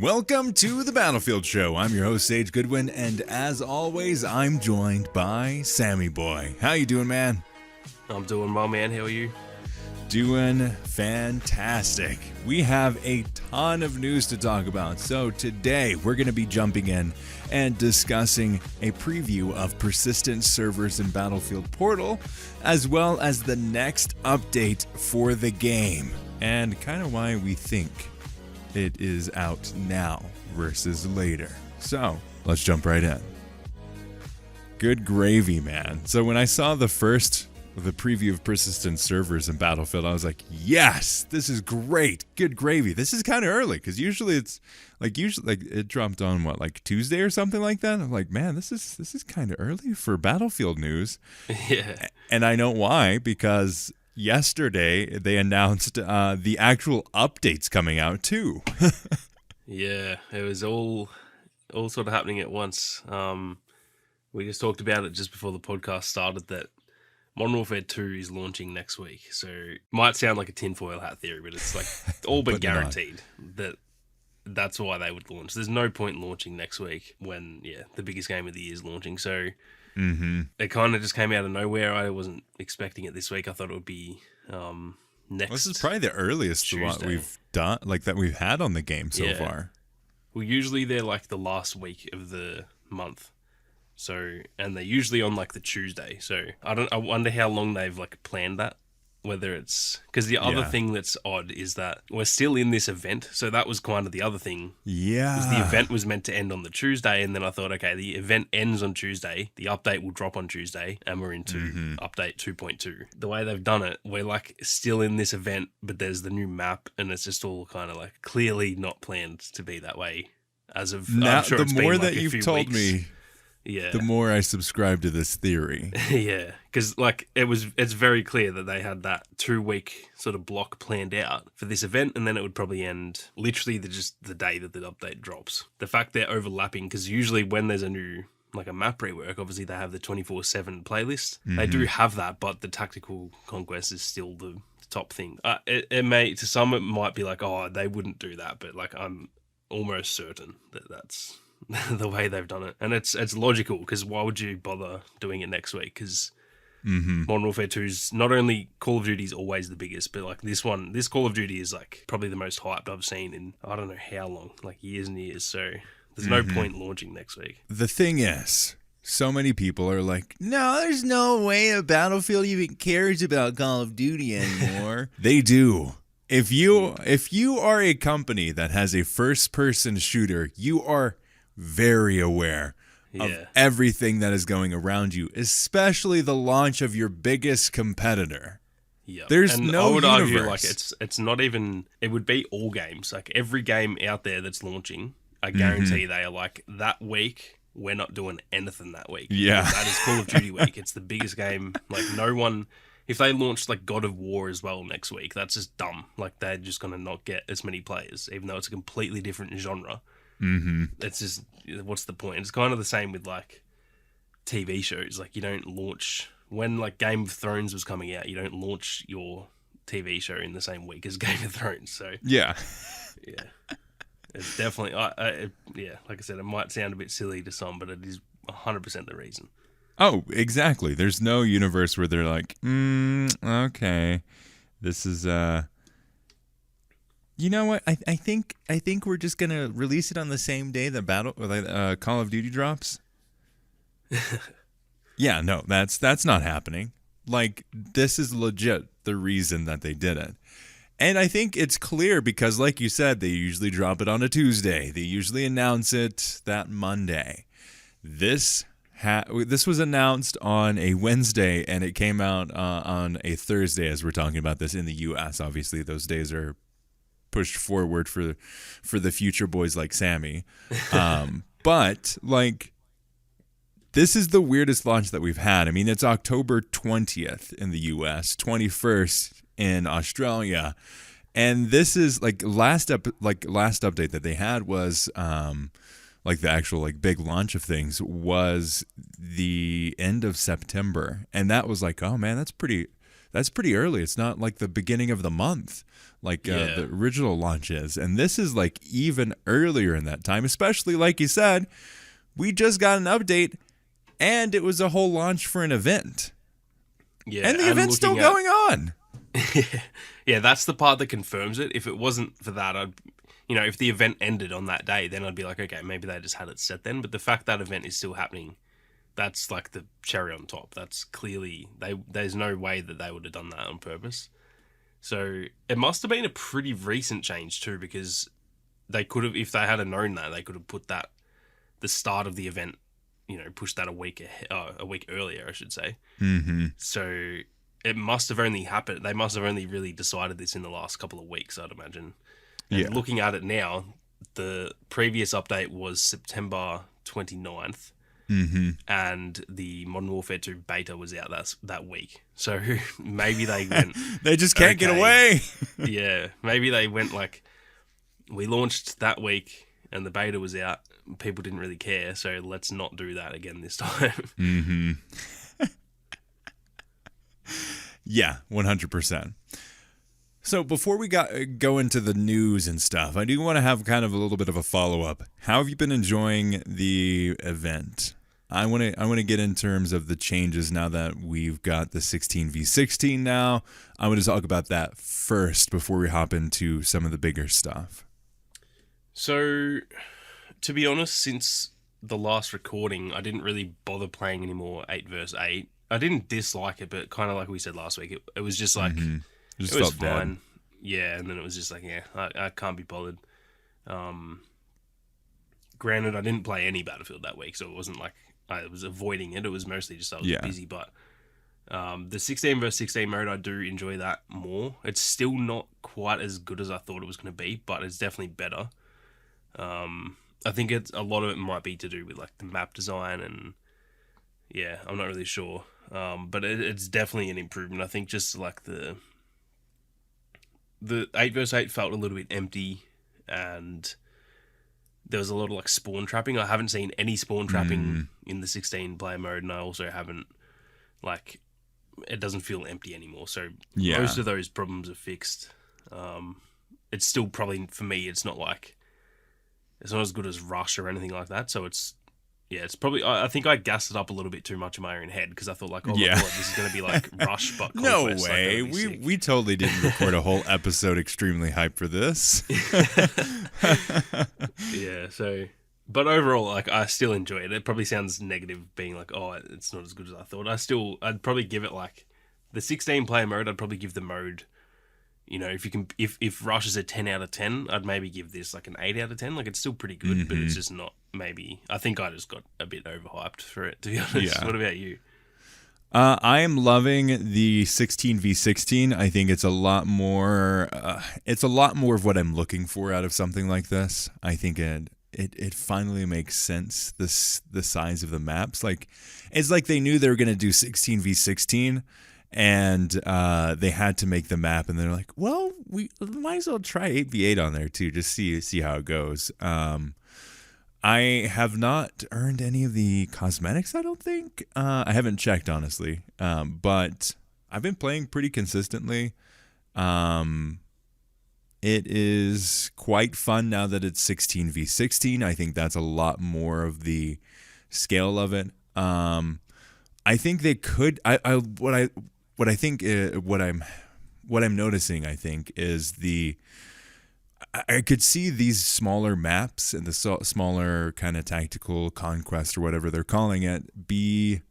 Welcome to the Battlefield Show. I'm your host, Sage Goodwin, and as always, I'm joined by Sammy Boy. How you doing, man? I'm doing well, man. How are you? Doing fantastic. We have a ton of news to talk about. So today, we're going to be jumping in and discussing a preview of persistent servers in Battlefield Portal, as well as the next update for the game, and kind of why we think it is out now versus later. So let's jump right in. Good gravy, man. So when I saw the preview of persistent servers in Battlefield, I was like, yes, this is great. Good gravy. This is kind of early because usually it dropped on like Tuesday or something like that. I'm like, man, this is kind of early for Battlefield news. Yeah. And I know why, because yesterday they announced the actual updates coming out too. Yeah, it was all sort of happening at once. We just talked about it just before the podcast started that Modern Warfare 2 is launching next week. So it might sound like a tinfoil hat theory, but it's like all but guaranteed that that's why they would launch. There's no point launching next week when the biggest game of the year is launching. So it kind of just came out of nowhere. I wasn't expecting it this week. I thought it would be next. This is probably the earliest one we've done, like that we've had on the game so far. Well, usually they're like the last week of the month. So, and they're usually on like the Tuesday. So I wonder how long they've like planned that. Whether it's because the other thing that's odd is that we're still in this event. So that was kind of the other thing. Yeah. Because the event was meant to end on the Tuesday. And then I thought, okay, the event ends on Tuesday. The update will drop on Tuesday. And we're into update 2.2. The way they've done it, we're like still in this event, but there's the new map. And it's just all kind of like clearly not planned to be that way as of now. I'm sure the more that you've told weeks. me, the more I subscribe to this theory. Yeah, because like it's very clear that they had that 2-week sort of block planned out for this event, and then it would probably end literally just the day that the update drops. The fact they're overlapping, because usually when there's a new like a map rework, obviously they have the 24/7 playlist. They do have that, but the tactical conquest is still the top thing. It may, to some it might be like, oh, they wouldn't do that, but like I'm almost certain that that's the way they've done it. And it's logical, because why would you bother doing it next week? Because Modern Warfare 2's not only Call of Duty is always the biggest, but like this Call of Duty is like probably the most hyped I've seen in I don't know how long, like years and years. So there's no point launching next week. The thing is, so many people are like, no, there's no way a Battlefield even cares about Call of Duty anymore. They do. If you are a company that has a first-person shooter, you are very aware of everything that is going around you, especially the launch of your biggest competitor. Yeah, there's no I would universe. argue like it's not even. It would be all games. Like every game out there that's launching, I guarantee they are like that week. We're not doing anything that week. Yeah, that is Call of Duty week. It's the biggest game. Like no one. If they launched like God of War as well next week, that's just dumb. Like they're just gonna not get as many players, even though it's a completely different genre. It's just, what's the point? It's kind of the same with like TV shows. Like you don't launch, when like Game of Thrones was coming out, you don't launch your TV show in the same week as Game of Thrones. So yeah, it's definitely like I said, it might sound a bit silly to some, but it is 100% the reason. Oh, exactly. There's no universe where they're like, okay, this is you know what? I think we're just gonna release it on the same day that Call of Duty drops. Yeah, no, that's not happening. Like, this is legit the reason that they did it. And I think it's clear because, like you said, they usually drop it on a Tuesday. They usually announce it that Monday. This was announced on a Wednesday, and it came out on a Thursday as we're talking about this in the U.S. Obviously, those days are pushed forward for the future boys like Sammy. But, like, this is the weirdest launch that we've had. I mean, it's October 20th in the U.S., 21st in Australia. And this is, like, last update that they had was... like the actual like big launch of things was the end of September, and that was like, oh man, that's pretty that's pretty early. It's not like the beginning of the month like the original launch is. And this is like even earlier in that time, especially like you said, we just got an update and it was a whole launch for an event. Yeah, and the event's still going on. Yeah, that's the part that confirms it. If it wasn't for that, if the event ended on that day, then I'd be like, okay, maybe they just had it set then. But the fact that event is still happening, that's like the cherry on top. That's clearly, there's no way that they would have done that on purpose. So it must have been a pretty recent change too, because they could have, if they had known that, they could have put that, the start of the event, pushed that a week earlier, I should say. Mm-hmm. So it must have only happened. They must have only really decided this in the last couple of weeks, I'd imagine. And looking at it now, the previous update was September 29th. Mm-hmm. And the Modern Warfare 2 beta was out that week. So maybe they went... they just can't get away. Yeah, maybe they went like, we launched that week and the beta was out. People didn't really care, so let's not do that again this time. Mm-hmm. Yeah, 100%. So before we go into the news and stuff, I do want to have kind of a little bit of a follow-up. How have you been enjoying the event? I want to get in terms of the changes now that we've got the 16v16 now. I want to talk about that first before we hop into some of the bigger stuff. So, to be honest, since the last recording, I didn't really bother playing anymore 8 vs 8. I didn't dislike it, but kind of like we said last week, it was just like, Just it was felt fine. dead. Yeah, and then it was just like, I can't be bothered. Granted, I didn't play any Battlefield that week, so it wasn't like I was avoiding it. It was mostly just I was busy, but the 16 vs 16 mode, I do enjoy that more. It's still not quite as good as I thought it was going to be, but it's definitely better. I think a lot of it might be to do with like the map design, and I'm not really sure. But it's definitely an improvement. I think just like the 8 vs 8 felt a little bit empty, and there was a lot of like spawn trapping. I haven't seen any spawn trapping in the 16 player mode, and I also haven't, like, it doesn't feel empty anymore. So most of those problems are fixed. It's still probably, for me, it's not as good as Rush or anything like that. So it's probably, I think I gassed it up a little bit too much in my own head, because I thought like, oh my God, this is going to be like Rush, but Conquest. No way. We totally didn't record a whole episode extremely hyped for this. But overall, like, I still enjoy it. It probably sounds negative being like, oh, it's not as good as I thought. I'd probably give it like the 16 player mode. I'd probably give the mode, if Rush is a 10 out of 10, I'd maybe give this like an 8 out of 10. Like, it's still pretty good, but it's just not, maybe, I think I just got a bit overhyped for it, to be honest. Yeah. What about you? I am loving the 16v16. I think it's a lot more of what I'm looking for out of something like this. I think it finally makes sense, the size of the maps. Like, it's like they knew they were going to do 16v16, and they had to make the map, and they're like, well, we might as well try 8v8 on there too, just see how it goes. I have not earned any of the cosmetics, I don't think. I haven't checked, honestly, but I've been playing pretty consistently. It is quite fun now that it's 16v16. I think that's a lot more of the scale of it. I think they could. What I'm noticing, I think, is I could see these smaller maps and the smaller kind of tactical conquest or whatever they're calling it be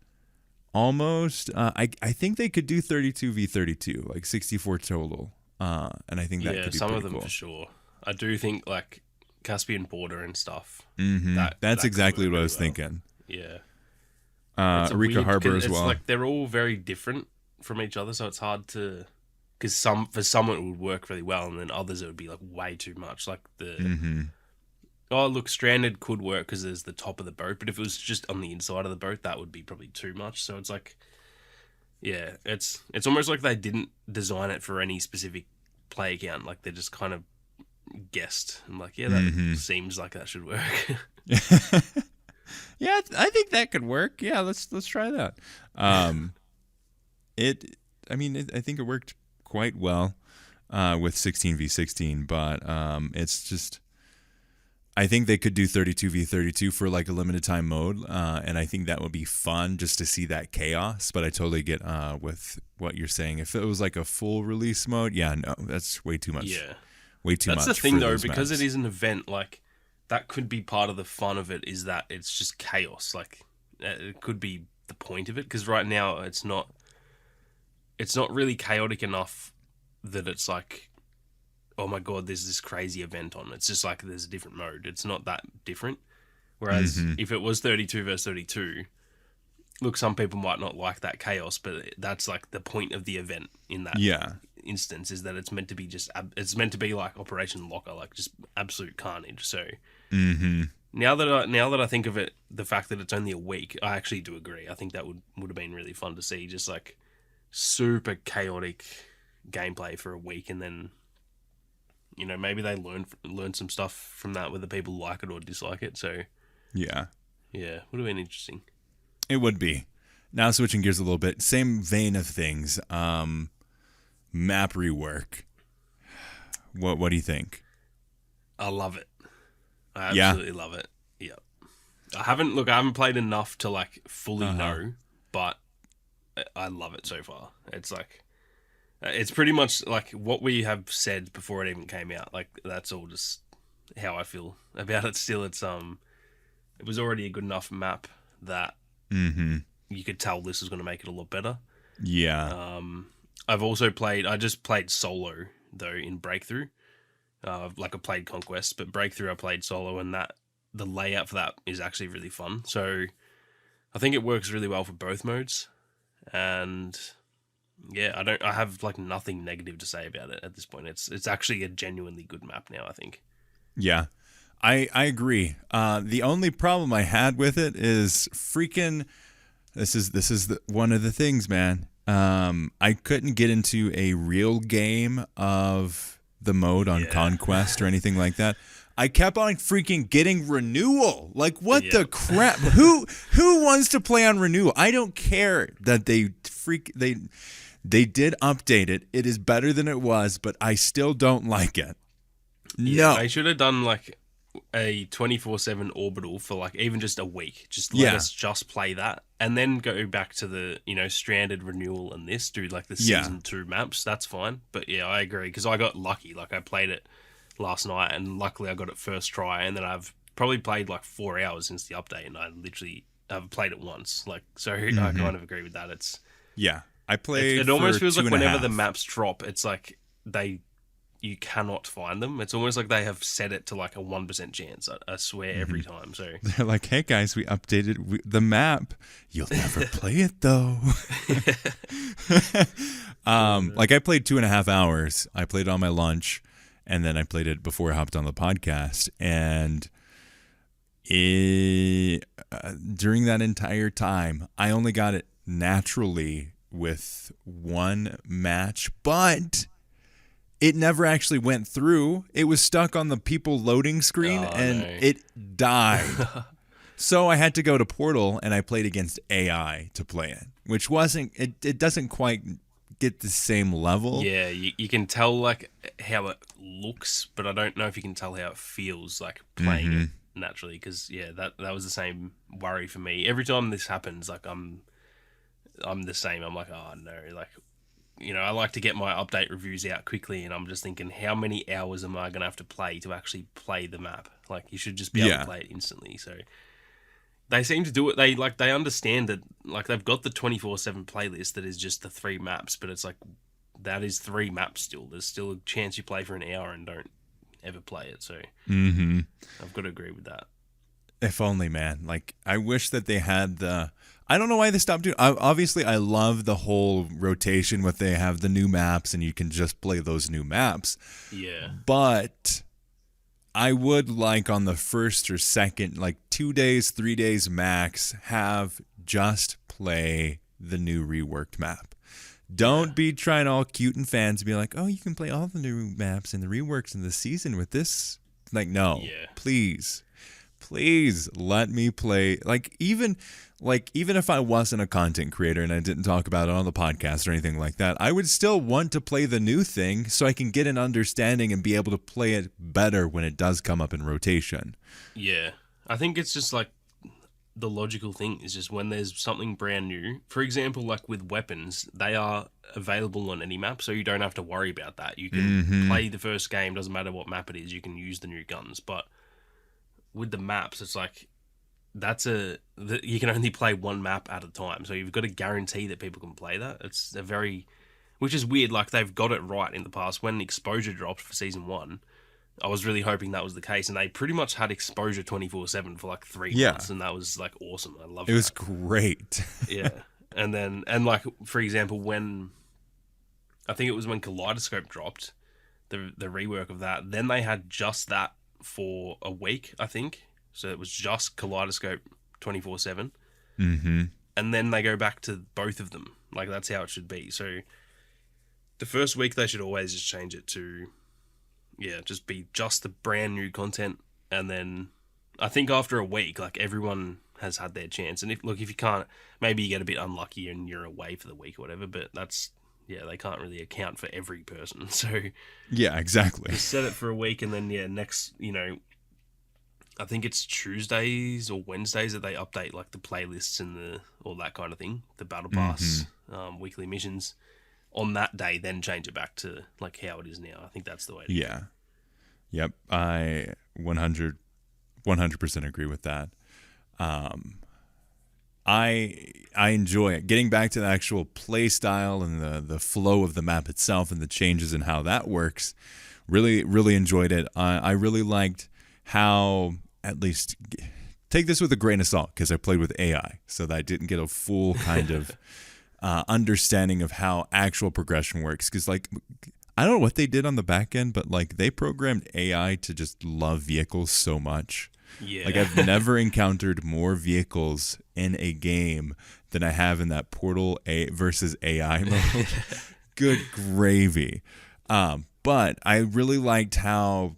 almost. I think they could do 32v32, like 64 total. And I think that could be some pretty of them cool. For sure. I do think like Caspian Border and stuff. That's exactly what I was thinking. Yeah. Eureka Harbor as well. It's like they're all very different from each other, so it's hard to, because for some it would work really well, and then others it would be like way too much. Like Stranded could work because there's the top of the boat, but if it was just on the inside of the boat, that would be probably too much. So it's like, it's almost like they didn't design it for any specific play account. Like, they just kind of guessed and like, that seems like that should work. Yeah, I think that could work. Yeah, let's try that. I mean, I think it worked quite well with 16v16, but it's just, I think they could do 32v32 for like a limited time mode, and I think that would be fun just to see that chaos. But I totally get with what you're saying. If it was like a full release mode, yeah, no, that's way too much. Yeah. Way too much. That's the thing, for though, those because maps. it is an event, like, that could be part of the fun of it, is that it's just chaos. Like, it could be the point of it, because right now it's not really chaotic enough that it's like, oh my god, there's this crazy event on. It's just like there's a different mode. It's not that different. Whereas if it was 32 versus 32, look, some people might not like that chaos, but that's like the point of the event in that instance, is that it's meant to be just, it's meant to be like Operation Locker, like just absolute carnage. So now that I think of it, the fact that it's only a week, I actually do agree. I think that would have been really fun to see, just like super chaotic gameplay for a week, and then, you know, maybe they learn some stuff from that, whether people like it or dislike it. So Yeah. would have been interesting. It would be. Now switching gears a little bit, same vein of things. Map rework. What do you think? I love it. I absolutely love it. Yeah. I haven't played enough to like fully know, but I love it so far. It's like, it's pretty much like what we have said before it even came out. Like, that's all just how I feel about it still. It's it was already a good enough map that you could tell this was going to make it a lot better. Yeah. I just played solo though in Breakthrough. Like I played Conquest, but Breakthrough I played solo, and that the layout for that is actually really fun. So I think it works really well for both modes. And yeah, I have like nothing negative to say about it at this point. It's actually a genuinely good map now, I think. Yeah. I agree. The only problem I had with it is freaking, this is one of the things, man. I couldn't get into a real game of the mode on Conquest or anything like that. I kept on freaking getting renewal. Like, what the crap? Who wants to play on renewal? I don't care that they did update it. It is better than it was, but I still don't like it. Yeah, No. they should have done like a 24/7 Orbital for like even just a week. Just let us just play that, and then go back to the, you know, Stranded renewal and this, do like the season 2 maps. That's fine. But yeah, I agree, because I got lucky. Like, I played it last night, and luckily I got it first try, and then I've probably played like 4 hours since the update, and I've played it once. Like, so I kind of agree with that. It's I played. It almost feels like whenever the half. maps drop, it's like you cannot find them. It's almost like they have set it to like a 1% chance. I swear every time. So They're like, hey guys, we updated the map. You'll never play it though. Like, I played 2.5 hours. I played it on my lunch, and then I played it before I hopped on the podcast. And during that entire time, I only got it naturally with one match, but it never actually went through. It was stuck on the people loading screen, it died. So I had to go to Portal, and I played against AI to play it, which it doesn't quite get the same level. yeah, you can tell like how it looks, but I don't know if you can tell how it feels like playing it naturally. Because that was the same worry for me. Every time this happens, like I'm the same. I'm like, oh no, like, you know, I like to get my update reviews out quickly, and I'm just thinking, how many hours am I going to have to play to actually play the map? Like, you should just be able to play it instantly. So they seem to do it. They understand that, like, they've got the 24/7 playlist that is just the 3 maps, but it's like, that is 3 maps still. There's still a chance you play for an hour and don't ever play it. So I've got to agree with that. If only, man. Like, I wish that they had I don't know why they stopped doing. Obviously, I love the whole rotation with they have the new maps and you can just play those new maps. Yeah. But I would like on the first or second, like 2 days, 3 days max, have just play the new reworked map. Don't be trying all cute and fancy, be like, oh, you can play all the new maps and the reworks in the season with this. Like, no, please. Please let me play. Even if I wasn't a content creator and I didn't talk about it on the podcast or anything like that, I would still want to play the new thing so I can get an understanding and be able to play it better when it does come up in rotation. Yeah. I think it's just like the logical thing is just when there's something brand new. For example, like with weapons, they are available on any map, so you don't have to worry about that. You can play the first game, doesn't matter what map it is, you can use the new guns. But with the maps, it's like you can only play one map at a time, so you've got to guarantee that people can play that. It's a very, which is weird. Like they've got it right in the past. When exposure dropped for season 1, I was really hoping that was the case, and they pretty much had exposure 24/7 for like 3 months, and that was like awesome. I loved it. It was great. Yeah, and like for example, when I think it was when Kaleidoscope dropped the rework of that, then they had just that for a week, I think. So it was just Kaleidoscope 24/7. Mm-hmm. And then they go back to both of them. Like, that's how it should be. So the first week, they should always just change it to, just be just the brand new content. And then I think after a week, like, everyone has had their chance. And if you can't, maybe you get a bit unlucky and you're away for the week or whatever, but that's, they can't really account for every person. So yeah, exactly. Just set it for a week, and then next, I think it's Tuesdays or Wednesdays that they update like the playlists and all that kind of thing, the battle pass, weekly missions. On that day, then change it back to like how it is now. I think that's the way. Yep. I 100% agree with that. I enjoy it. Getting back to the actual play style and the flow of the map itself and the changes and how that works. Really, really enjoyed it. I really liked how, at least, take this with a grain of salt because I played with AI, so that I didn't get a full kind of understanding of how actual progression works. Because, like, I don't know what they did on the back end, but, like, they programmed AI to just love vehicles so much. Yeah. Like, I've never encountered more vehicles in a game than I have in that Portal versus AI mode. Good gravy. But I really liked how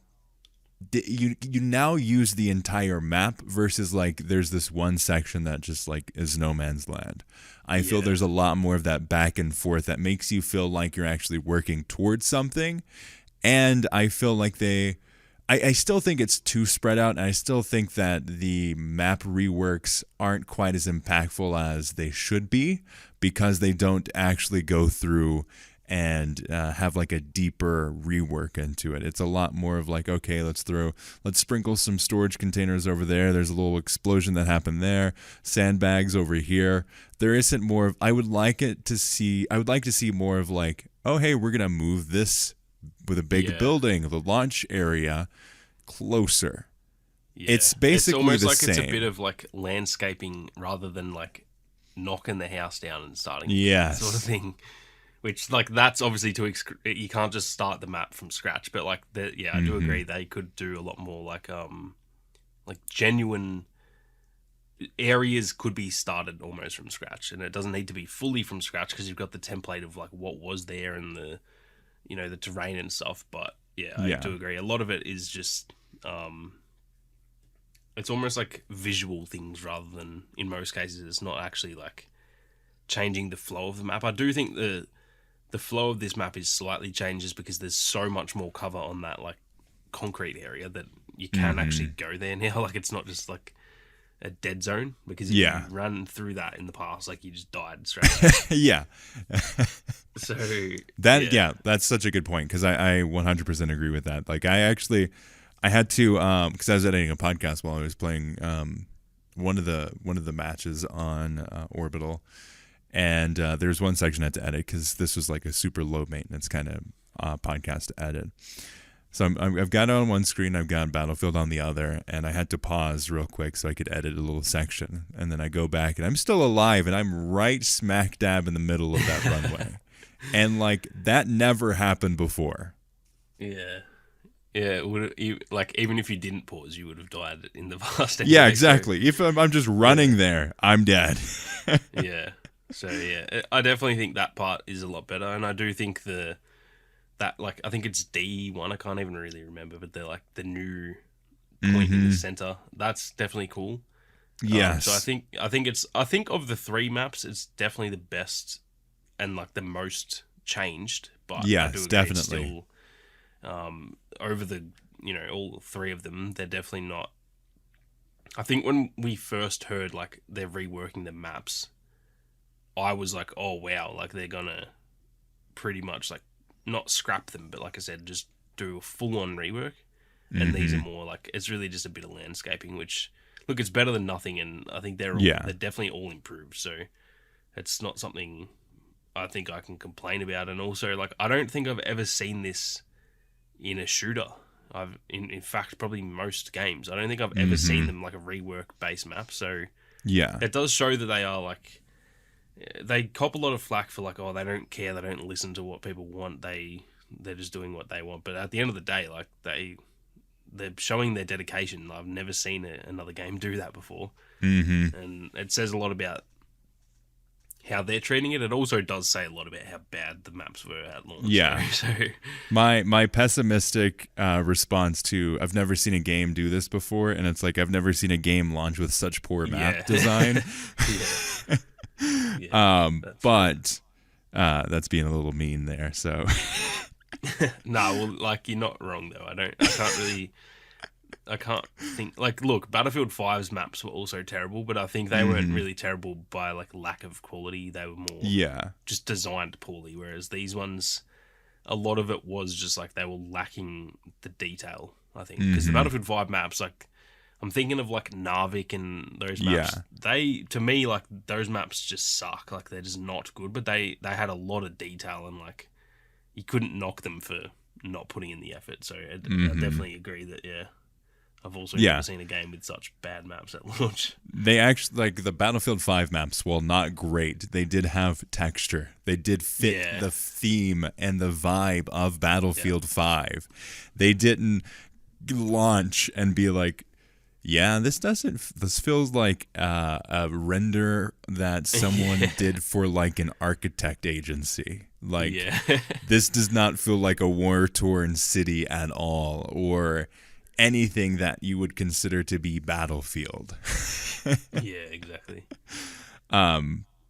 you now use the entire map versus like there's this one section that just like is no man's land. I feel there's a lot more of that back and forth that makes you feel like you're actually working towards something. And I feel like I still think it's too spread out, and I still think that the map reworks aren't quite as impactful as they should be because they don't actually go through and have like a deeper rework into it. It's a lot more of like, okay, let's sprinkle some storage containers over there. There's a little explosion that happened there. Sandbags over here. There isn't more of, I would like to see more of like, oh, hey, we're going to move this with a big building, the launch area, closer. Yeah. It's basically almost the like same. It's a bit of like landscaping rather than like knocking the house down and starting sort of thing. Which, like, that's obviously you can't just start the map from scratch. But, like, I do agree they could do a lot more, like genuine areas could be started almost from scratch. And it doesn't need to be fully from scratch because you've got the template of, like, what was there and the, the terrain and stuff. But, I do agree. A lot of it is just, it's almost like visual things rather than, in most cases, it's not actually, like, changing the flow of the map. I do think the flow of this map is slightly changes because there's so much more cover on that like concrete area that you can actually go there now. Like it's not just like a dead zone because if you run through that in the past, like you just died straight away. So that's such a good point because I 100% agree with that. Like I had to because I was editing a podcast while I was playing one of the matches on Orbital. And there's one section I had to edit because this was like a super low maintenance kind of podcast to edit. So I've got it on one screen, I've got Battlefield on the other, and I had to pause real quick so I could edit a little section. And then I go back and I'm still alive and I'm right smack dab in the middle of that runway. And like that never happened before. Yeah. Yeah, like even if you didn't pause, you would have died in the past. Anyway, yeah, exactly. So. If I'm just running there, I'm dead. Yeah. So I definitely think that part is a lot better, and I do think I think it's D1. I can't even really remember, but they're like the new point in the center. That's definitely cool. Yes. So I think of the 3 maps, it's definitely the best and like the most changed. But I do Yes, agree, it's definitely. still over the all 3 of them, they're definitely not. I think when we first heard like they're reworking the maps, I was like, oh wow, like they're gonna pretty much like not scrap them, but like I said, just do a full on rework. And these are more like it's really just a bit of landscaping, which look, it's better than nothing, and I think they're definitely all improved. So it's not something I think I can complain about. And also, like I don't think I've ever seen this in a shooter. In fact probably most games. I don't think I've ever seen them like a rework base map. So Yeah. it does show that they are like they cop a lot of flack for like, oh, they don't care, they don't listen to what people want, they're just doing what they want. But at the end of the day, like they're showing their dedication. I've never seen another game do that before. And it says a lot about how they're treating it. It also does say a lot about how bad the maps were at launch. Yeah. So My pessimistic response to I've never seen a game do this before, and it's like I've never seen a game launch with such poor map design. But that's being a little mean there. So no, well, like you're not wrong though. I can't think like look, Battlefield 5's maps were also terrible, but I think they weren't really terrible by like lack of quality. They were more just designed poorly, whereas these ones, a lot of it was just like they were lacking the detail, I think. Because the Battlefield 5 maps, like I'm thinking of like Narvik and those maps. They, to me, like those maps just suck. Like they're just not good, but they had a lot of detail and like you couldn't knock them for not putting in the effort. So I definitely agree that, I've also never seen a game with such bad maps at launch. They actually, like the Battlefield 5 maps, while not great, they did have texture. They did fit the theme and the vibe of Battlefield 5. They didn't launch and be like, this feels like a render that someone did for like an architect agency. Like, this does not feel like a war-torn city at all, or anything that you would consider to be Battlefield. Yeah, exactly.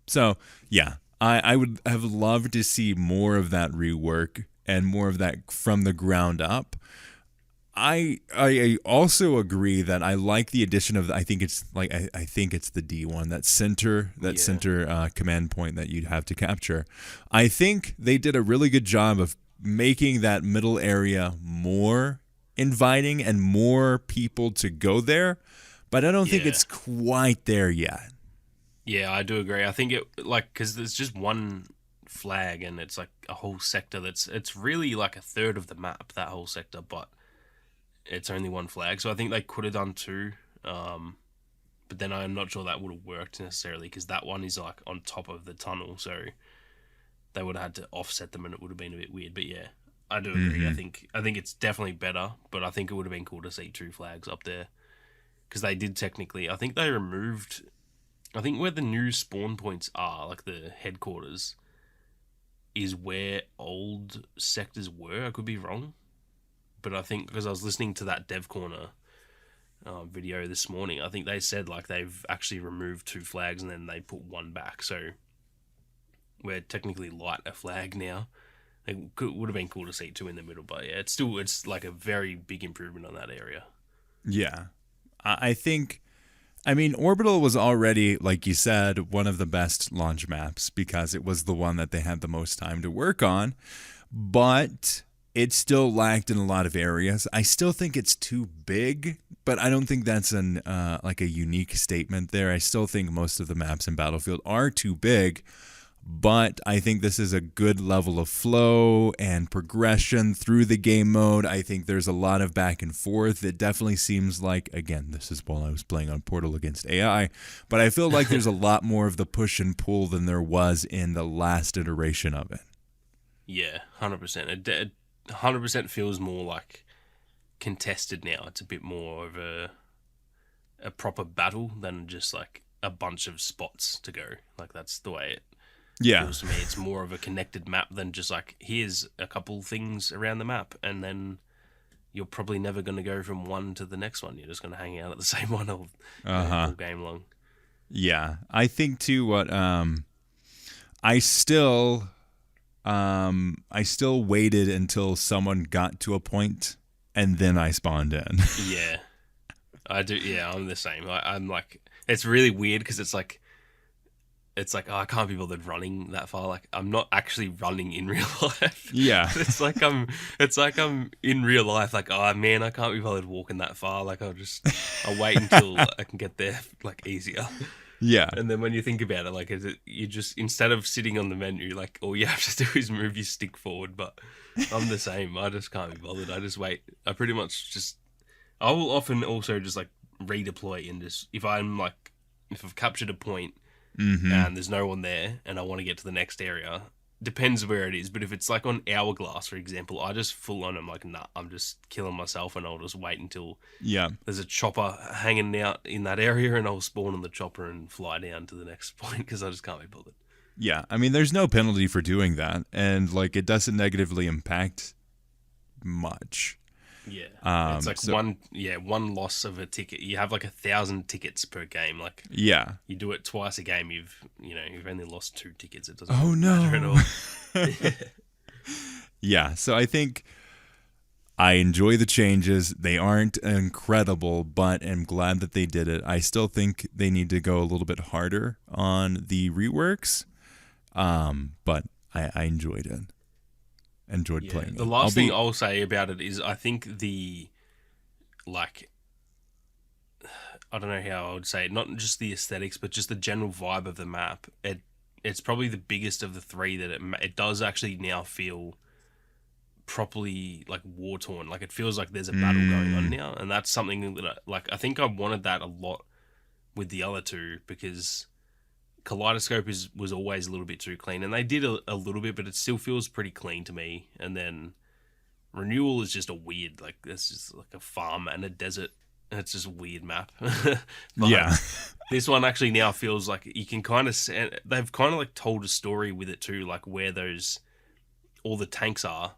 So, yeah, I would have loved to see more of that rework and more of that from the ground up. I also agree that I like the addition of I think it's the D1, that center command point that you'd have to capture. I think they did a really good job of making that middle area more inviting and more people to go there, but I don't think it's quite there yet. Yeah, I do agree. I think it like because there's just one flag and it's like a whole sector it's really like a third of the map, that whole sector, but it's only one flag. So I think they could have done 2, but then I'm not sure that would have worked necessarily because that one is like on top of the tunnel, so they would have had to offset them and it would have been a bit weird. But yeah, I do agree. I think it's definitely better, but I think it would have been cool to see 2 flags up there because they did technically. I think they removed. I think where the new spawn points are, like the headquarters, is where old sectors were. I could be wrong, but I think because I was listening to that Dev Corner video this morning, I think they said like they've actually removed 2 flags and then they put 1 back. So we're technically light a flag now. It would have been cool to see 2 in the middle, but yeah, it's like a very big improvement on that area. Yeah, I think, I mean, Orbital was already, like you said, one of the best launch maps because it was the one that they had the most time to work on, but it still lacked in a lot of areas. I still think it's too big, but I don't think that's like a unique statement there. I still think most of the maps in Battlefield are too big. But I think this is a good level of flow and progression through the game mode. I think there's a lot of back and forth. It definitely seems like, again, this is while I was playing on Portal against AI, but I feel like there's a lot more of the push and pull than there was in the last iteration of it. Yeah, 100%. It 100% feels more like contested now. It's a bit more of a proper battle than just like a bunch of spots to go. Like that's the way it feels to me. It's more of a connected map than just like here's a couple things around the map and then you're probably never going to go from one to the next one. You're just going to hang out at the same one all game long. Yeah, I think too. What I still waited until someone got to a point, and then I spawned in. Yeah, I do. Yeah, I'm the same. I'm like, it's really weird because it's like, oh, I can't be bothered running that far. Like, I'm not actually running in real life. Yeah. It's like I'm in real life. Like, oh man, I can't be bothered walking that far. Like, I'll wait until I can get there like easier. Yeah. And then when you think about it, like, you just, instead of sitting on the menu, like, all you have to do is move your stick forward. But I'm the same. I just can't be bothered. I just wait. I pretty much just, I will often also just like redeploy and just, if I've captured a point, and there's no one there and I want to get to the next area, depends where it is, but if it's like on Hourglass, for example, I just full on, I'm like, nah, I'm just killing myself, and I'll just wait until there's a chopper hanging out in that area, and I'll spawn on the chopper and fly down to the next point because I just can't be bothered. Yeah, I mean, there's no penalty for doing that, and like it doesn't negatively impact much. Yeah, it's like one loss of a ticket. You have like 1,000 tickets per game. Like, yeah, you do it twice a game. You've only lost 2 tickets. It doesn't matter at all. Yeah, so I think I enjoy the changes. They aren't incredible, but I'm glad that they did it. I still think they need to go a little bit harder on the reworks, but I enjoyed it. Enjoyed playing the it. last thing I'll say about it is I think I don't know how I would say it, not just the aesthetics, but just the general vibe of the map. It's probably the biggest of the 3 that it does actually now feel properly like war-torn. Like, it feels like there's a battle going on now, and that's something that I think I wanted that a lot with the other 2, because Kaleidoscope was always a little bit too clean, and they did a little bit, but it still feels pretty clean to me. And then Renewal is just a weird, like, it's just like a farm and a desert, and it's just a weird map. Yeah. This one actually now feels like you can kind of, they've kind of like told a story with it too, like where all the tanks are.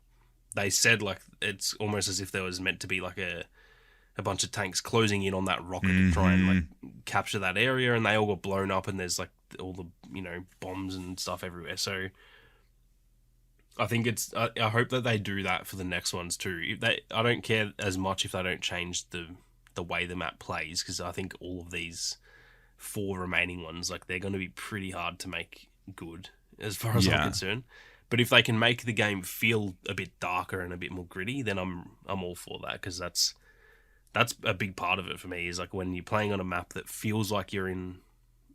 They said like it's almost as if there was meant to be like a bunch of tanks closing in on that rocket to try and like capture that area, and they all got blown up, and there's like all the bombs and stuff everywhere. So I think I hope that they do that for the next ones too. I don't care as much if they don't change the way the map plays, because I think all of these 4 remaining ones, like, they're going to be pretty hard to make good as far as I'm concerned. But if they can make the game feel a bit darker and a bit more gritty, then I'm all for that, because that's a big part of it for me, is like when you're playing on a map that feels like you're in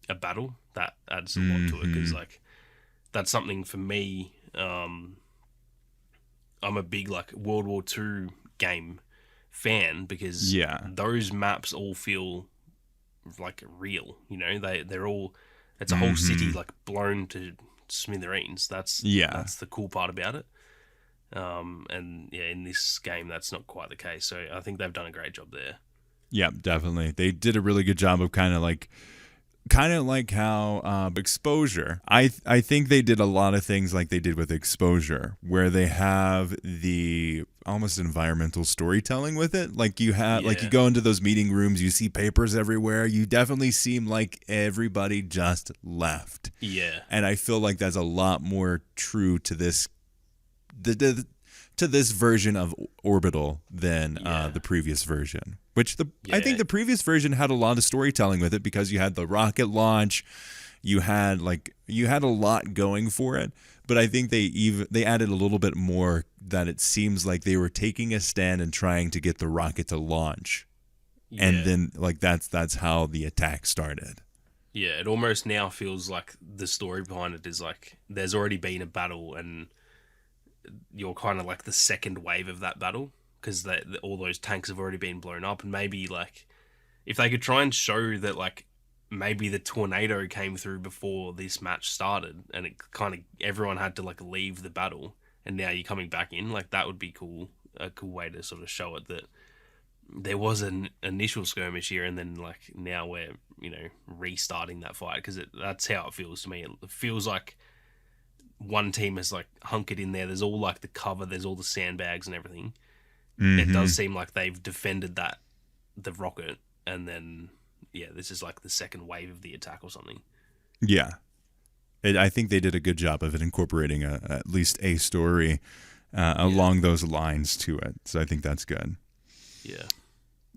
a battle, that adds a lot to it, because like that's something for me. I'm a big like World War II game fan, because those maps all feel like real. They're all, it's a whole city like blown to smithereens. That's the cool part about it. And in this game, that's not quite the case. So I think they've done a great job there. Yeah, definitely. They did a really good job of kind of like how Exposure. I think they did a lot of things like they did with Exposure, where they have the almost environmental storytelling with it. Like you have, like you go into those meeting rooms, you see papers everywhere. You definitely seem like everybody just left. Yeah, and I feel like that's a lot more true to this. To this version of Orbital than the previous version, which I think the previous version had a lot of storytelling with it, because you had the rocket launch, you had a lot going for it. But I think they added a little bit more, that it seems like they were taking a stand and trying to get the rocket to launch, and then like that's how the attack started. Yeah, it almost now feels like the story behind it is like there's already been a battle, and you're kind of like the second wave of that battle, because all those tanks have already been blown up. And maybe like if they could try and show that like maybe the tornado came through before this match started, and it kind of everyone had to like leave the battle, and now you're coming back in, like that would be cool. A cool way to sort of show it that there was an initial skirmish here, and then like now we're restarting that fight, because that's how it feels to me. It feels like one team is like hunkered in there. There's all like the cover, there's all the sandbags and everything, it does Mm-hmm. seem like they've defended the rocket, and then this is like the second wave of the attack or something. Yeah. I think they did a good job of it incorporating at least a story along those lines to it. So I think that's good. Yeah.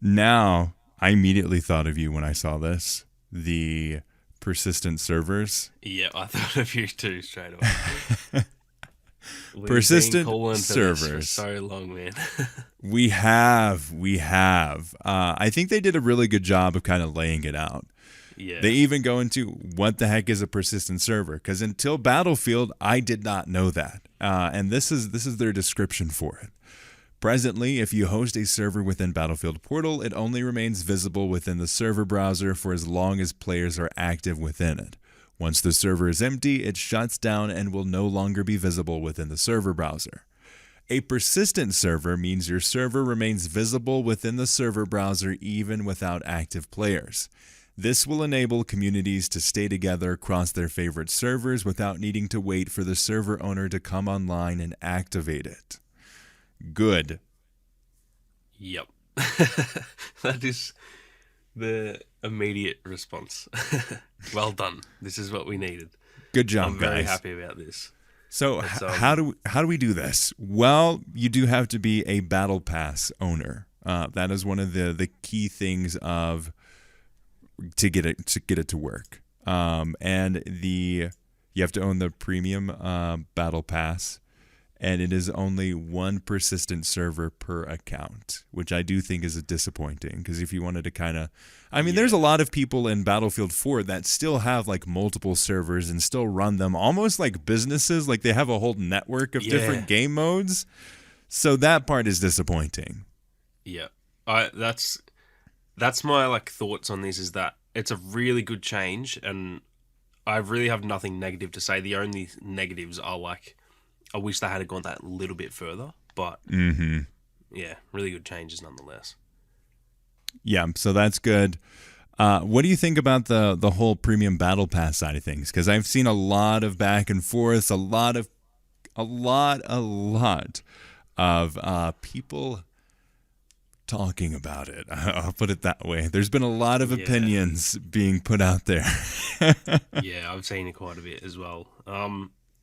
Now, I immediately thought of you when I saw this. The persistent servers. Yeah, I thought of you too straight away. We've Persistent been calling for servers. this for so long, man. We have. I think they did a really good job of kind of laying it out. Yeah. They even go into what the heck is a persistent server, because until Battlefield, I did not know that. And this is their description for it. Presently, if you host a server within Battlefield Portal, it only remains visible within the server browser for as long as players are active within it. Once the server is empty, it shuts down and will no longer be visible within the server browser. A persistent server means your server remains visible within the server browser even without active players. This will enable communities to stay together across their favorite servers without needing to wait for the server owner to come online and activate it. Good. Yep. That is the immediate response. Well done. This is what we needed. Good job, I'm very guys. happy about this. So how do we do this? Well, you do have to be a Battle Pass owner. That is one of the key things to get it to work. And you have to own the premium Battle Pass, and it is only one persistent server per account, which I do think is disappointing, because if you wanted to kind of, there's a lot of people in Battlefield 4 that still have like multiple servers and still run them almost like businesses, like they have a whole network of different game modes. So that part is disappointing. Yeah. That's my like thoughts on this, is that it's a really good change, and I really have nothing negative to say. The only negatives are like, I wish they had gone that little bit further, but yeah, really good changes nonetheless. Yeah, so that's good. What do you think about the whole premium battle pass side of things? Because I've seen a lot of back and forth, a lot of people talking about it. I'll put it that way. There's been a lot of opinions being put out there. Yeah, I've seen it quite a bit as well.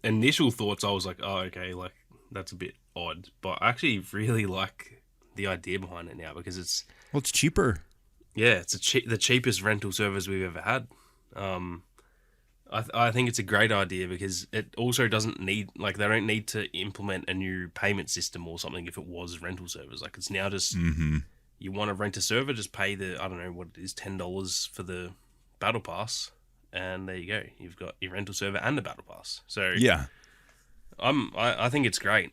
Initial thoughts, I was like, oh, okay, like that's a bit odd, but I actually really like the idea behind it now, because it's cheaper. Yeah, it's the cheapest rental service we've ever had. I think it's a great idea, because it also doesn't need, like, they don't need to implement a new payment system or something if it was rental servers. Like, it's now just, you want to rent a server, just pay the, I don't know what it is, $10 for the Battle Pass, and there you go. You've got your rental server and the Battle Pass. So yeah, I think it's great.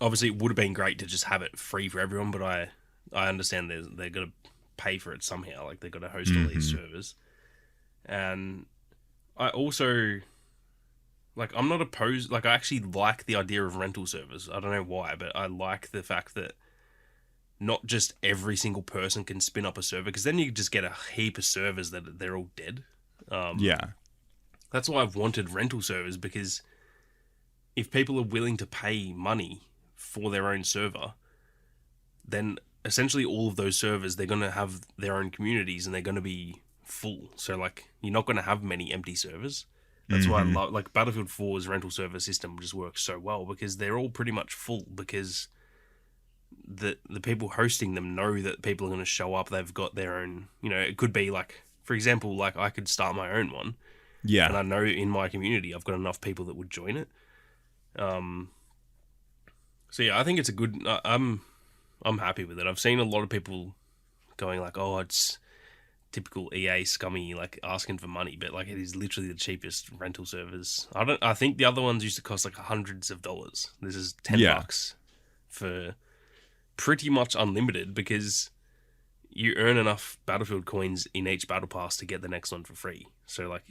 Obviously, it would have been great to just have it free for everyone, but I understand they're got to pay for it somehow. Like, they've got to host all these servers. And I also, like, I'm not opposed. Like, I actually like the idea of rental servers. I don't know why, but I like the fact that not just every single person can spin up a server, because then you just get a heap of servers that they're all dead. yeah. That's why I've wanted rental servers, because if people are willing to pay money for their own server, then essentially all of those servers, they're going to have their own communities and they're going to be full. So, like, you're not going to have many empty servers. That's why I love, like, Battlefield 4's rental server system just works so well, because they're all pretty much full, because the people hosting them know that people are going to show up. They've got their own, it could be like, for example, like, I could start my own one. Yeah. And I know in my community I've got enough people that would join it. So yeah, I think it's a good, I'm happy with it. I've seen a lot of people going like, oh, it's typical EA scummy, like, asking for money, but, like, it is literally the cheapest rental servers. I think the other ones used to cost like hundreds of dollars. This is $10 for pretty much unlimited, because you earn enough Battlefield coins in each Battle Pass to get the next one for free. So, like,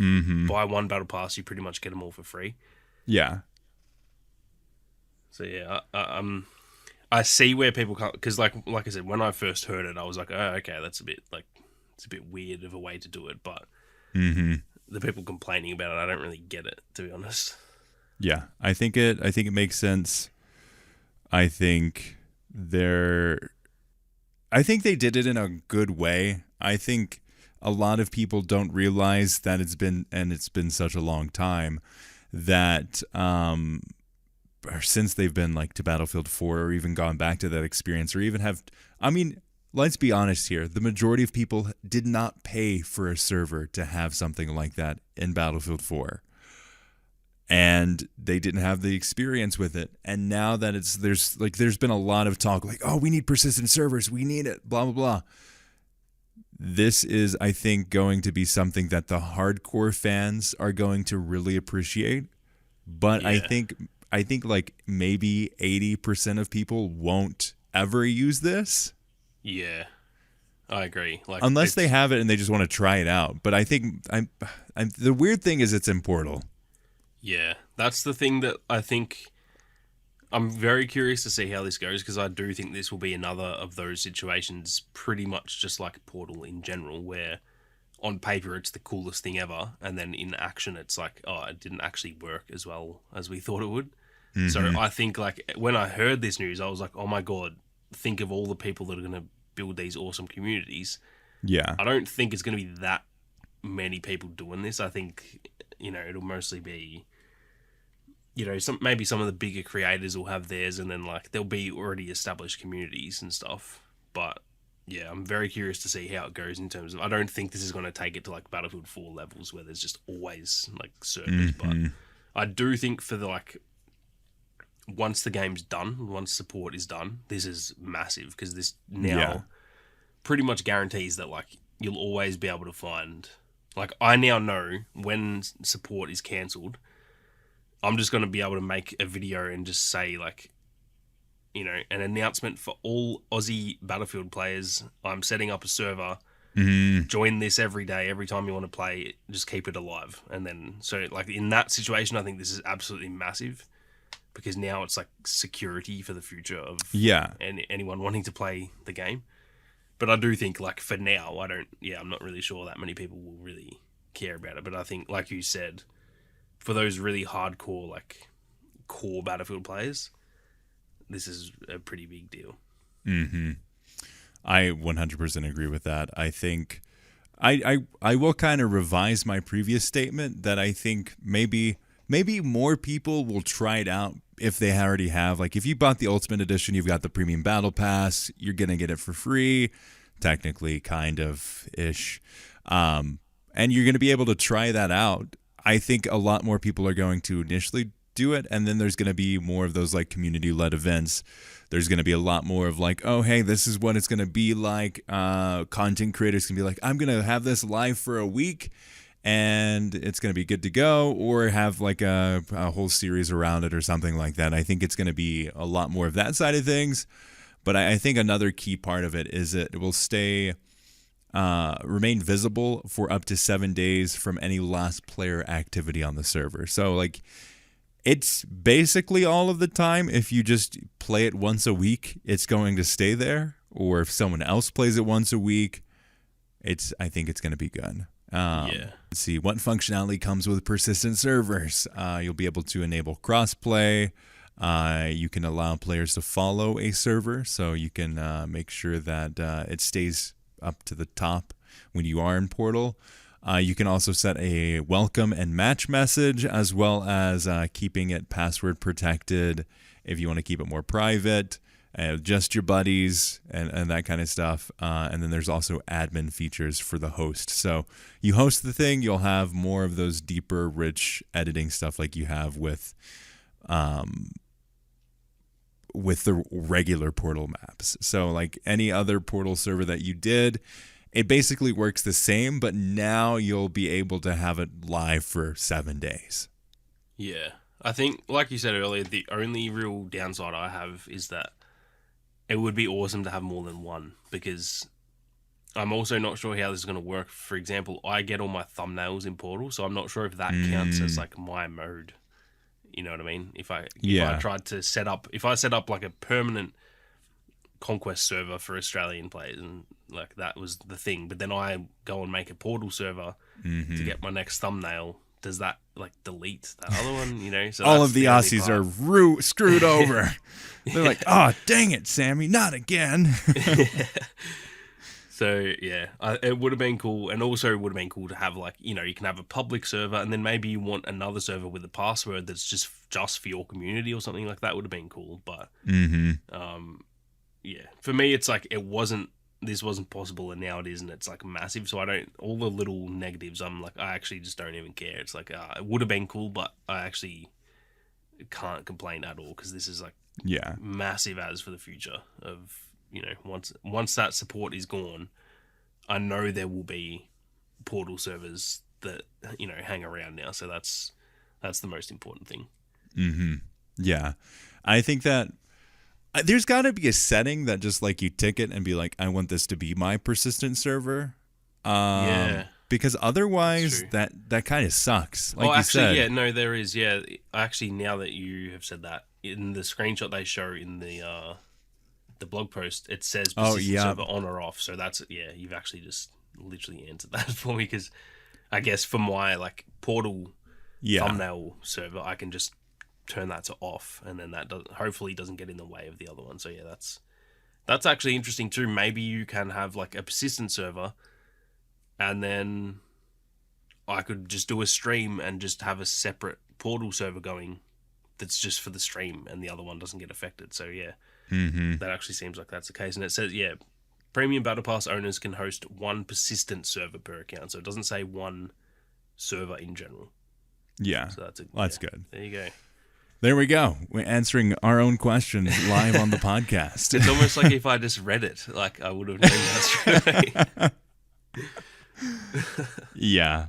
buy one Battle Pass, you pretty much get them all for free. Yeah. So yeah, I see where people come, because like I said, when I first heard it, I was like, oh, okay, that's a bit, like, it's a bit weird of a way to do it, but the people complaining about it, I don't really get it, to be honest. Yeah, I think it makes sense. I think they're I think they did it in a good way. I think a lot of people don't realize that it's been such a long time that or since they've been like to Battlefield 4 or even gone back to that experience or even have I mean, let's be honest here. The majority of people did not pay for a server to have something like that in Battlefield 4. And they didn't have the experience with it. And now that there's been a lot of talk like, oh, we need persistent servers, we need it, blah blah blah. This is, I think, going to be something that the hardcore fans are going to really appreciate. But Yeah. I think like maybe 80% of people won't ever use this. Yeah, I agree. Like, Unless they have it and they just want to try it out. But I think the weird thing is it's in Portal. yeah, that's the thing that I think. I'm very curious to see how this goes, because I do think this will be another of those situations, pretty much just like Portal in general, where on paper it's the coolest thing ever, and then in action it's like, oh, it didn't actually work as well as we thought it would. Mm-hmm. So I think, like, when I heard this news, I was like, oh my god, think of all the people that are going to build these awesome communities. Yeah. I don't think it's going to be that many people doing this. I think, it'll mostly be, maybe some of the bigger creators will have theirs, and then like there'll be already established communities and stuff. But yeah, I'm very curious to see how it goes in terms of. I don't think this is going to take it to like Battlefield 4 levels where there's just always like servers. Mm-hmm. But I do think for the like, once the game's done, once support is done, this is massive, because this now pretty much guarantees that like you'll always be able to find. Like, I now know when support is cancelled, I'm just going to be able to make a video and just say, like, an announcement for all Aussie Battlefield players. I'm setting up a server. Mm-hmm. Join this every day, every time you want to play. Just keep it alive. And then, so, like, in that situation, I think this is absolutely massive, because now it's, like, security for the future of anyone wanting to play the game. But I do think, like, for now, I'm not really sure that many people will really care about it. But I think, like you said, for those really hardcore, like, core Battlefield players, this is a pretty big deal. Mm-hmm. I 100% agree with that. I think I will kind of revise my previous statement that I think maybe more people will try it out if they already have. Like, if you bought the Ultimate Edition, you've got the Premium Battle Pass, you're going to get it for free, technically, kind of-ish. And you're going to be able to try that out. I think a lot more people are going to initially do it, and then there's going to be more of those like community-led events. There's going to be a lot more of like, oh, hey, this is what it's going to be like. Content creators can be like, I'm going to have this live for a week, and it's going to be good to go, or have like a whole series around it or something like that. I think it's going to be a lot more of that side of things. But I think another key part of it is that it will remain visible for up to 7 days from any last player activity on the server. So like, it's basically all of the time. If you just play it once a week, it's going to stay there. Or if someone else plays it once a week, I think it's going to be good. Let's see what functionality comes with persistent servers. You'll be able to enable crossplay. You can allow players to follow a server, so you can make sure that it stays up to the top when you are in Portal. You can also set a welcome and match message, as well as keeping it password protected if you want to keep it more private, just your buddies and that kind of stuff. And then there's also admin features for the host. So you host the thing, you'll have more of those deeper, rich editing stuff like you have with the regular Portal maps. So like any other Portal server that you did, it basically works the same, but now you'll be able to have it live for 7 days. Yeah. I think, like you said earlier, the only real downside I have is that it would be awesome to have more than one, because I'm also not sure how this is going to work. For example, I get all my thumbnails in Portal, so I'm not sure if that counts as like my mode. You know what I mean? If I tried to set up like a permanent Conquest server for Australian players, and like that was the thing, but then I go and make a Portal server to get my next thumbnail, does that like delete that other one? You know, so All that's of the only Aussies part. are screwed over. They're like, oh, dang it, Sammy, not again. So yeah, it would have been cool, and also it would have been cool to have like, you know, you can have a public server, and then maybe you want another server with a password that's just for your community or something like that. Would have been cool, but yeah, for me it's like this wasn't possible, and now it is, and it's like massive. So I don't, all the little negatives, I'm like, I actually just don't even care. It's like it would have been cool, but I actually can't complain at all, because this is like massive as for the future of, you know, once that support is gone, I know there will be Portal servers that, you know, hang around now. So that's the most important thing. Yeah, I think that there's got to be a setting that just like you tick it and be like, I want this to be my persistent server. Yeah. Because otherwise that kind of sucks. Like actually, you said. yeah, no, there is. Yeah, actually, now that you have said that, in the screenshot they show in the blog post, it says persistent server on or off. So that's, yeah, you've actually just literally answered that for me, because I guess for my like Portal thumbnail server, I can just turn that to off, and then that hopefully doesn't get in the way of the other one. So yeah, that's actually interesting too. Maybe you can have like a persistent server, and then I could just do a stream and just have a separate Portal server going that's just for the stream, and the other one doesn't get affected. So yeah, that actually seems like that's the case. And it says, yeah, Premium Battle Pass owners can host one persistent server per account. So it doesn't say one server in general. Yeah, so that's good. There you go. There we go. We're answering our own questions live on the podcast. It's almost like if I just read it, like I would have known that straight away. Yeah.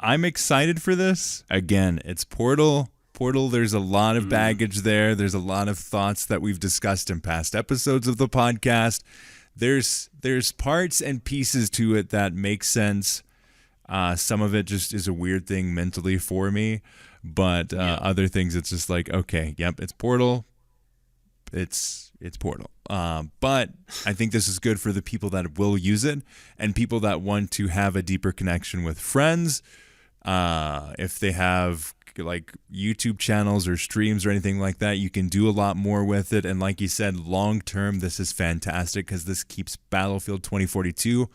I'm excited for this. Again, it's Portal. There's a lot of baggage there. There's a lot of thoughts that we've discussed in past episodes of the podcast. There's parts and pieces to it that make sense. Some of it just is a weird thing mentally for me. But other things, it's just like, okay, yep, it's Portal. It's Portal. But I think this is good for the people that will use it, and people that want to have a deeper connection with friends. If they have like YouTube channels or streams or anything like that, you can do a lot more with it. And like you said, long term, this is fantastic, because this keeps Battlefield 2042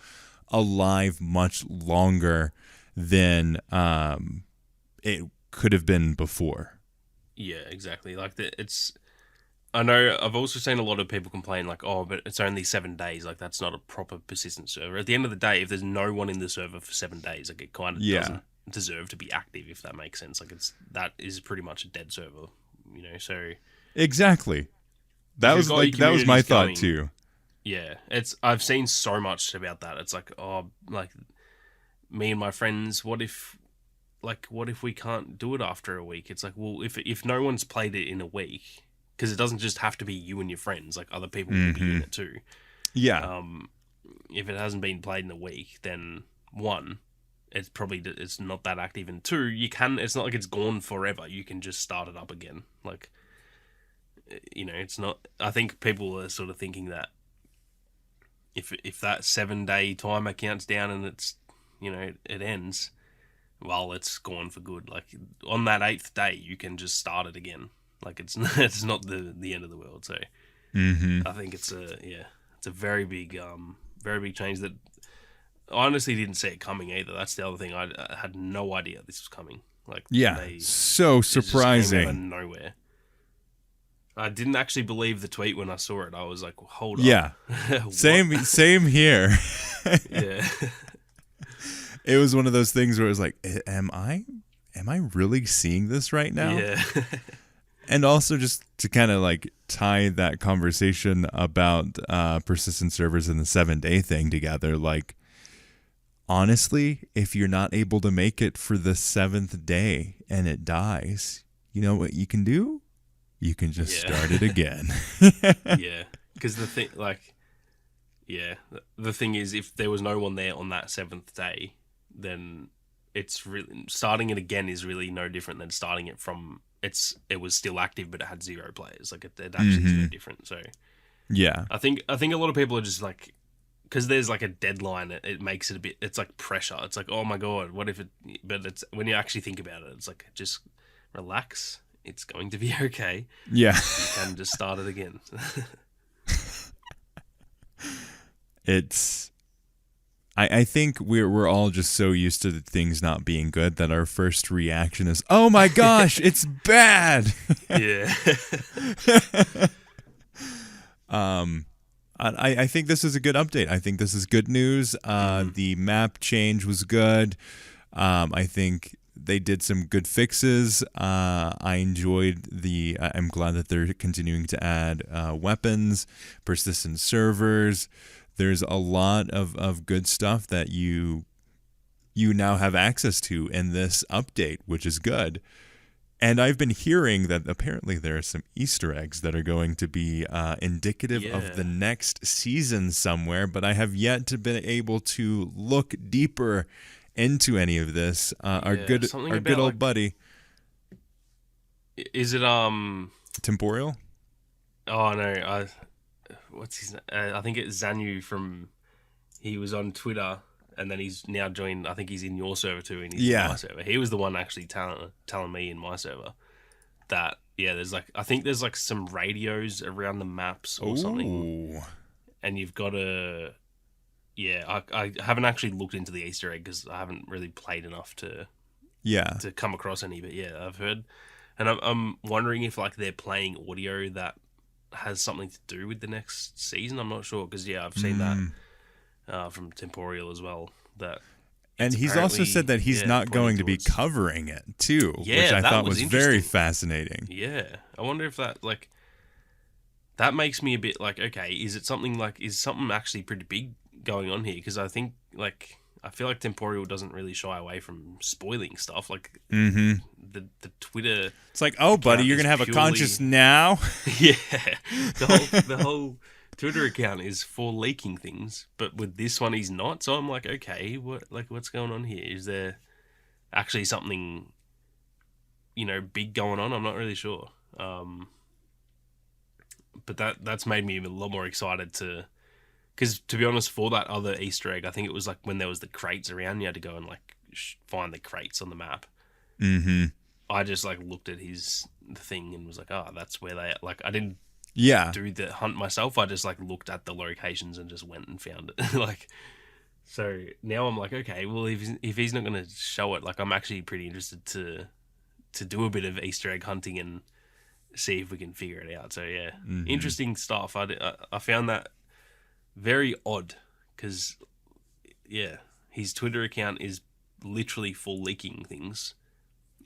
alive much longer than it could have been before. Yeah, exactly. Like I know I've also seen a lot of people complain like, oh, but it's only 7 days. Like, that's not a proper persistent server. At the end of the day, if there's no one in the server for 7 days, like, it kind of doesn't deserve to be active, if that makes sense. Like, that is pretty much a dead server, you know. So exactly, that was my thought too. Yeah, I've seen so much about that. It's like, oh, like me and my friends, what if we can't do it after a week? It's like, well, if no one's played it in a week, because it doesn't just have to be you and your friends, like other people will be in it too. Yeah. If it hasn't been played in a week, then one, it's not that active, and two, it's not like it's gone forever. You can just start it up again. Like, you know, it's not. I think people are sort of thinking that if that 7 day timer counts down and it's, you know, it ends, well, it's gone for good. Like, on that 8th day, you can just start it again. Like, it's not the end of the world. So I think it's a very big change that I honestly didn't see it coming either. That's the other thing. I had no idea this was coming. Like, so surprising. It just came out of nowhere. I didn't actually believe the tweet when I saw it. I was like, hold on. Yeah. Same here. Yeah. It was one of those things where it was like, am I really seeing this right now? Yeah. And also, just to kind of like tie that conversation about persistent servers and the 7 day thing together, like, honestly, if you're not able to make it for the 7th day and it dies, you know what you can do? You can just start it again. Yeah. Because the thing is, if there was no one there on that 7th day, then it's really, starting it again is really no different than starting it from, it was still active, but it had 0 players. Like, it actually is no different. So yeah, I think a lot of people are just like because there's like a deadline, it makes it a bit, it's like pressure. It's like, oh my God, what if it, but it's, when you actually think about it, it's like, just relax. It's going to be okay. Yeah. You can just start it again. I think we're all just so used to things not being good that our first reaction is, oh my gosh, it's bad. Yeah. I think this is a good update. I think this is good news. The map change was good. I think they did some good fixes. I enjoyed I'm glad that they're continuing to add weapons, persistent servers. There's a lot of good stuff that you now have access to in this update, which is good. And I've been hearing that apparently there are some Easter eggs that are going to be indicative of the next season somewhere, but I have yet to be able to look deeper into any of this. Our good old buddy. Is it Temporal? Oh no, what's his name? I think it's Zanyu he was on Twitter. And then he's now joined, I think he's in your server too, and he's in my server. He was the one actually telling me in my server that, there's like, I think there's like some radios around the maps or something. And you've got to, I haven't actually looked into the Easter egg because I haven't really played enough to come across any, but I've heard. And I'm wondering if like they're playing audio that has something to do with the next season. I'm not sure because, I've seen that. From Temporal as well. And he's also said that he's not going to be covering it too, which I thought was very fascinating. Yeah. I wonder if that, like, that makes me a bit like, okay, is something actually pretty big going on here? Because I think, like, I feel like Temporal doesn't really shy away from spoiling stuff. Like, the Twitter... It's like, oh, buddy, you're going to have a conscience now? Yeah. The whole Twitter account is for leaking things, but with this one he's not. So I'm like, okay, what's going on here? Is there actually something, big going on? I'm not really sure. But that's made me a lot more excited because to be honest, for that other Easter egg, I think it was like when there was the crates around, you had to go and like find the crates on the map. Mm-hmm. I just like looked at the thing and was like, oh, that's where they like. I didn't do the hunt myself. I just like looked at the locations and just went and found it. Like, so now I'm like, okay, well if he's not going to show it, like I'm actually pretty interested to do a bit of Easter egg hunting and see if we can figure it out. So interesting stuff. I found that very odd because his Twitter account is literally for leaking things,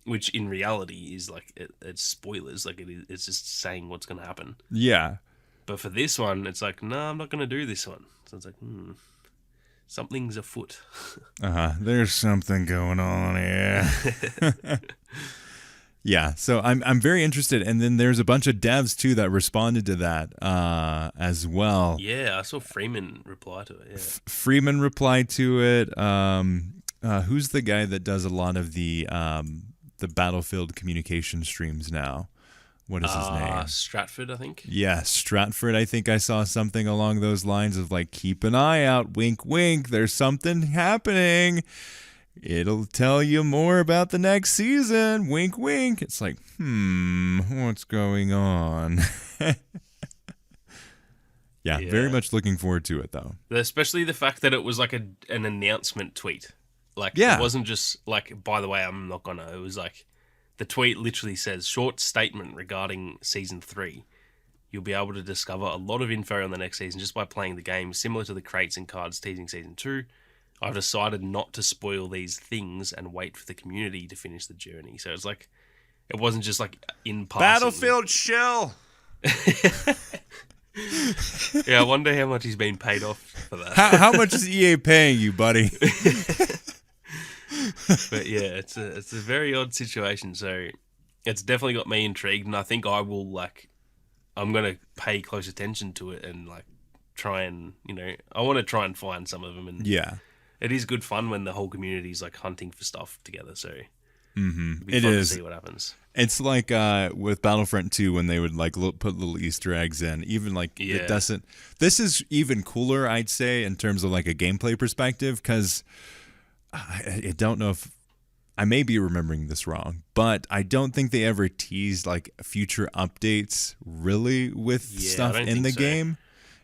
which in reality is like it's spoilers. Like it's just saying what's going to happen. Yeah. But for this one, it's like, no, I'm not going to do this one. So it's like, something's afoot. There's something going on here. Yeah. So I'm very interested. And then there's a bunch of devs too that responded to that as well. Yeah, I saw Freeman reply to it. Yeah. Freeman replied to it. Who's the guy that does a lot of the Battlefield communication streams now? What is his name? Stratford, I think. Yeah, Stratford. I think I saw something along those lines of like, keep an eye out, wink, wink. There's something happening. It'll tell you more about the next season. Wink, wink. It's like, what's going on? Yeah, very much looking forward to it, though. Especially the fact that it was like an announcement tweet. Like, it wasn't just like, by the way, I'm not gonna. It was like, the tweet literally says, short statement regarding Season 3. You'll be able to discover a lot of info on the next season just by playing the game, similar to the crates and cards teasing Season 2. I've decided not to spoil these things and wait for the community to finish the journey. So it's like, it wasn't just like in passing. Battlefield shill! Yeah, I wonder how much he's been paid off for that. How much is EA paying you, buddy? But yeah, it's a very odd situation. So it's definitely got me intrigued, and I think I will I'm gonna pay close attention to it and like try and I want to try and find some of them. And it is good fun when the whole community is like hunting for stuff together. So Mm-hmm. It'd be fun to see what happens. It's like with Battlefront 2 when they would like put little Easter eggs in. Even like it doesn't. This is even cooler, I'd say, in terms of like a gameplay perspective, because I don't know if I may be remembering this wrong, but I don't think they ever teased like future updates really with stuff in the game.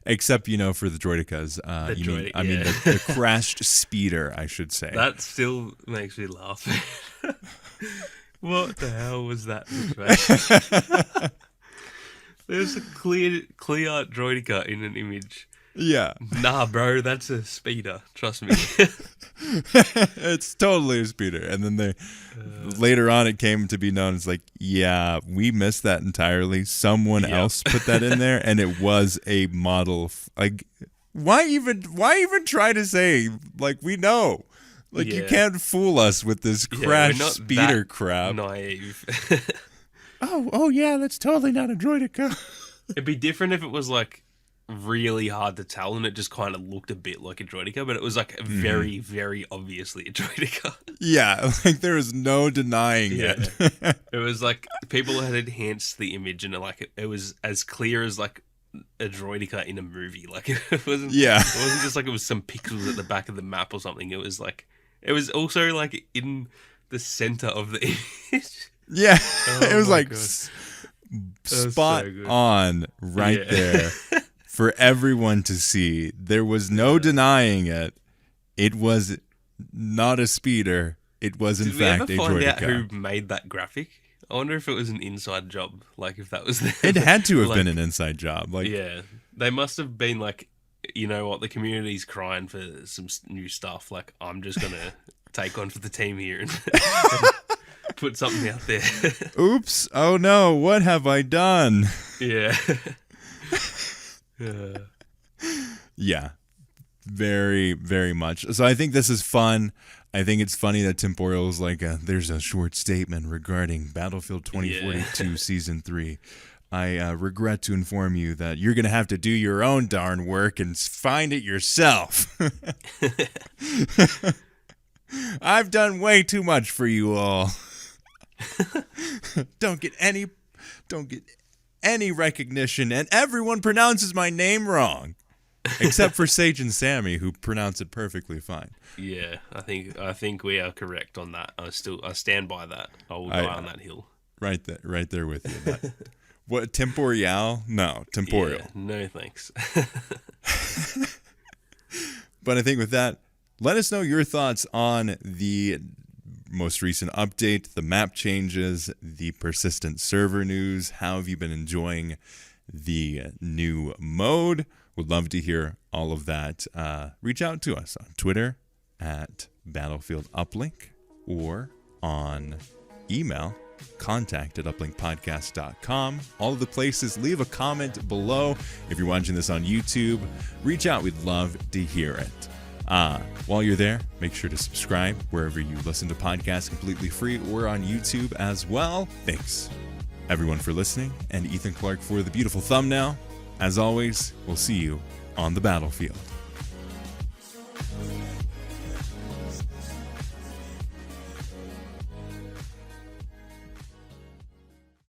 Except, for the droidicas. The crashed speeder, I should say. That still makes me laugh. What the hell was that? There's a clear droidica in an image. Yeah. Nah, bro, that's a speeder. Trust me. It's totally a speeder. And then later on it came to be known as like, yeah, we missed that entirely. Someone else put that in there, and it was a model. Like, why even try to say, like, we know? Like, you can't fool us with this crash speeder crap. Naive. Oh yeah, that's totally not a droidica. It'd be different if it was like really hard to tell and it just kind of looked a bit like a droidica, but it was like very, very obviously a droidica. Yeah, like there was no denying it. It was like people had enhanced the image and like it was as clear as like a droidica in a movie. Like it wasn't just like it was some pixels at the back of the map or something. It was like it was also like in the center of the image. Yeah. It was like spot on right there for everyone to see. There was no denying it. It was not a speeder. It was in fact a droidica. Did we ever find out who made that graphic? I wonder if it was an inside job. Like if that was it had to have been an inside job. Like they must have been like, you know what, the community's crying for some new stuff. Like I'm just gonna take on for the team here and put something out there. Oops! Oh no! What have I done? Yeah. Yeah. Very, very much. So I think this is fun. I think it's funny that Temporal is like, there's a short statement regarding Battlefield 2042 Season 3. I regret to inform you that you're going to have to do your own darn work and find it yourself. I've done way too much for you all. Don't get any recognition, and everyone pronounces my name wrong. Except for Sage and Sammy, who pronounce it perfectly fine. Yeah, I think we are correct on that. I stand by that. I will die on that hill. Right there with you. What, Temporal? No, Temporal. Yeah, no thanks. But I think with that, let us know your thoughts on the most recent update, the map changes, the persistent server news. How have you been enjoying the new mode? Would love to hear all of that. Reach out to us on Twitter at Battlefield Uplink or on email, contact@uplinkpodcast.com. All of the places. Leave a comment below. If you're watching this on YouTube, reach out. We'd love to hear it. While you're there, make sure to subscribe wherever you listen to podcasts completely free or on YouTube as well. Thanks, everyone, for listening, and Ethan Clark for the beautiful thumbnail. As always, we'll see you on the battlefield.